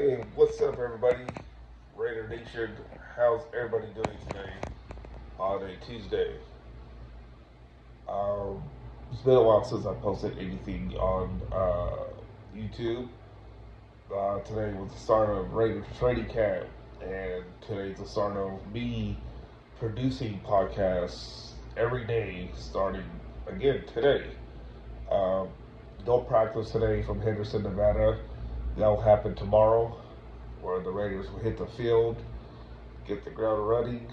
Hey, what's up, everybody? Raider Nation, how's everybody doing today? Holiday Tuesday. It's been a while since I posted anything on YouTube. Today was the start of Raider Training Camp, and today's the start of me producing podcasts every day, starting again today. Um, no practice today from Henderson, Nevada. That'll happen tomorrow, where the Raiders will hit the field, get the ground running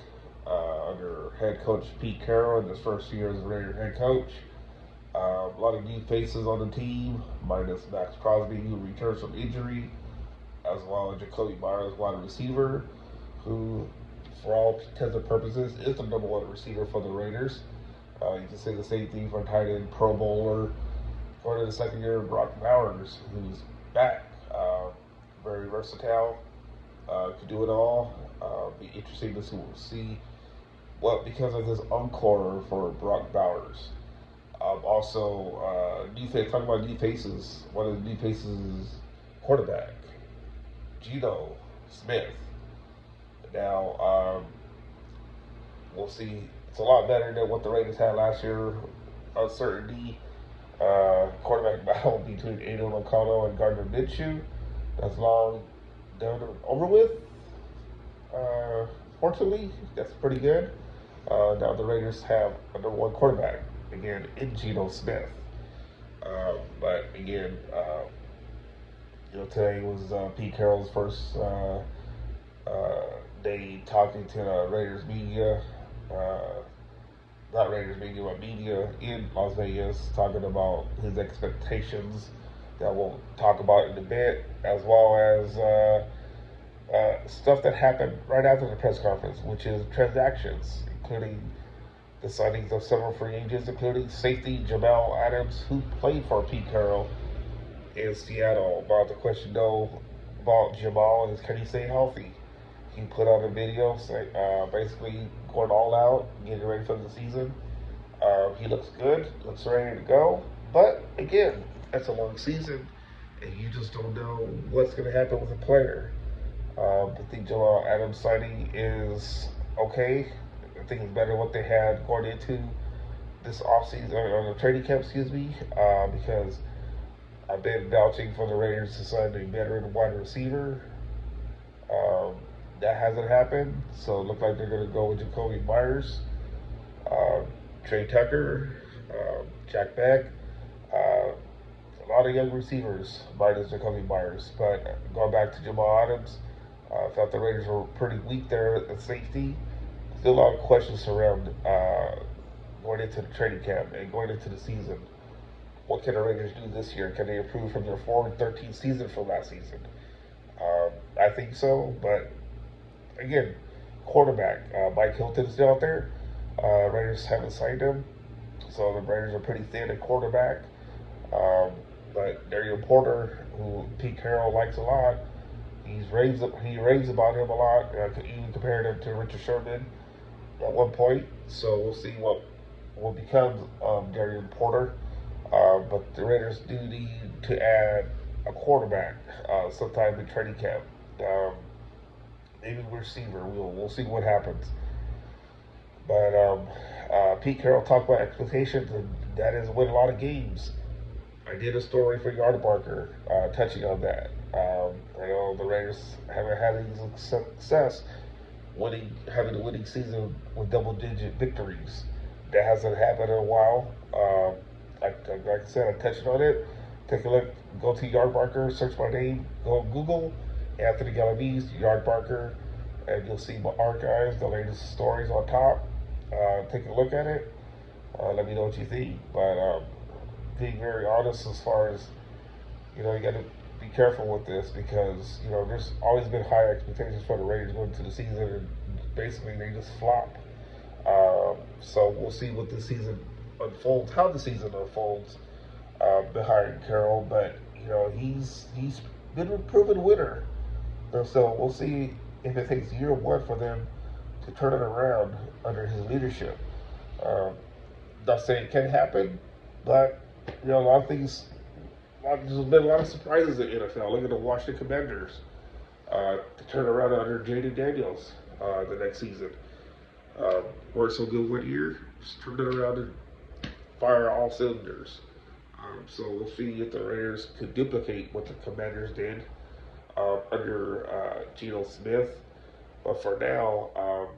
under head coach Pete Carroll in his first year as a Raider head coach. A lot of new faces on the team, minus Max Crosby, who returns from injury, as well as Jacoby Myers, wide receiver, who, for all intents and purposes, is the number one receiver for the Raiders. You can say the same thing for tight end Pro Bowler, going to the second year, Brock Bowers, who's back. Very versatile, could do it all. Be interesting to see what because of this encore for Brock Bowers. Also, new face. Talking about new faces. One of the new faces is quarterback Geno Smith. Now, we'll see. It's a lot better than what the Raiders had last year. Uncertainty. Quarterback battle between Aiden O'Connell and Gardner Minshew. That's long done over with. Fortunately, that's pretty good. Now the Raiders have a number one quarterback again in Geno Smith. But again, today was Pete Carroll's first day talking to the Raiders media. Not Raiders media, but media in Las Vegas, talking about his expectations that we'll talk about in a bit, as well as stuff that happened right after the press conference, which is transactions, including the signings of several free agents, including safety Jamal Adams, who played for Pete Carroll in Seattle. About the question, though, about Jamal is, can he stay healthy? He put out a video basically going all out, getting ready for the season. He looks good, looks ready to go. But again, that's a long season, and you just don't know what's going to happen with a player. I think Jamal Adams signing is okay. I think it's better than what they had going into this offseason, or the training camp, because I've been vouching for the Raiders to sign a veteran wide receiver. That hasn't happened, so it looks like they're going to go with Jacoby Myers, Trey Tucker, Jack Beck, a lot of young receivers, minus Jacoby Myers. But going back to Jamal Adams, I thought the Raiders were pretty weak there at safety. Still a lot of questions around going into the training camp and going into the season. What can the Raiders do this year? Can they improve from their 4-13 season from last season? I think so, but again, quarterback Mike Hilton is still out there. Raiders haven't signed him, so the Raiders are pretty thin at quarterback. But Darian Porter, who Pete Carroll likes a lot, he raves about him a lot. Even compared him to Richard Sherman at one point. So we'll see what will become of Darian Porter. But the Raiders do need to add a quarterback sometime in training camp. Maybe receiver. We'll see what happens. But Pete Carroll talked about expectations, and that is win a lot of games. I did a story for Yardbarker touching on that. I know the Raiders haven't had any success having a winning season with double-digit victories. That hasn't happened in a while. Like I said, I touched on it. Take a look. Go to Yardbarker, search my name, go on Google, Anthony Galaviz, Yardbarker, and you'll see my archives, the latest stories on top. Take a look at it. Let me know what you think. But being very honest as far as, you got to be careful with this because, there's always been high expectations for the Raiders going into the season, and basically they just flop. So we'll see what the season unfolds, how the season unfolds behind Carroll. But, he's been a proven winner. And so we'll see if it takes year one for them to turn it around under his leadership. Not saying it can happen, but a lot of things. There's been a lot of surprises in the NFL. Look at the Washington Commanders. to turn around under Jaden Daniels the next season. Worked so good one year, just turned it around and fire all cylinders. So we'll see if the Raiders could duplicate what the Commanders did under Geno Smith. But for now,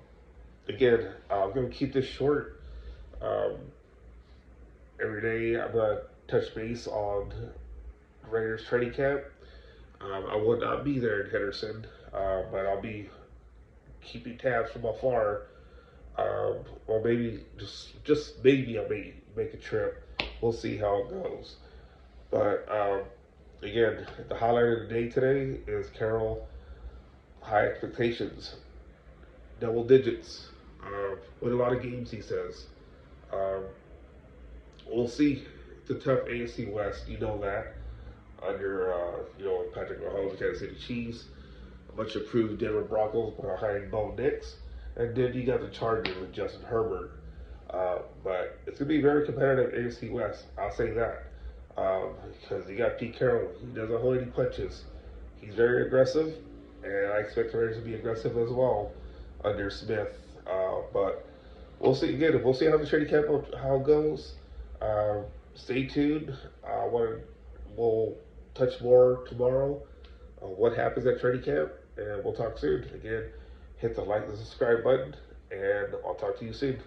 again, I'm going to keep this short. Um, every day, I'm going to touch base on Raiders training camp. I will not be there in Henderson, but I'll be keeping tabs from afar. Or maybe just maybe I may make a trip. We'll see how it goes. But again, the highlight of the day today is Carroll high expectations, double digits, win a lot of games. He says. We'll see. It's a tough AFC West. You know that. Under Patrick Mahomes, Kansas City Chiefs, a bunch of proved Denver Broncos behind Bo Nix, and then you got the Chargers with Justin Herbert. But it's going to be very competitive AFC West. I'll say that. Because you got Pete Carroll. He doesn't hold any punches. He's very aggressive, and I expect the Raiders to be aggressive as well under Smith. But we'll see. Again, we'll see how the training camp how it goes. Stay tuned. We'll touch more tomorrow on what happens at training camp, and we'll talk soon. Again, hit the like and subscribe button, and I'll talk to you soon.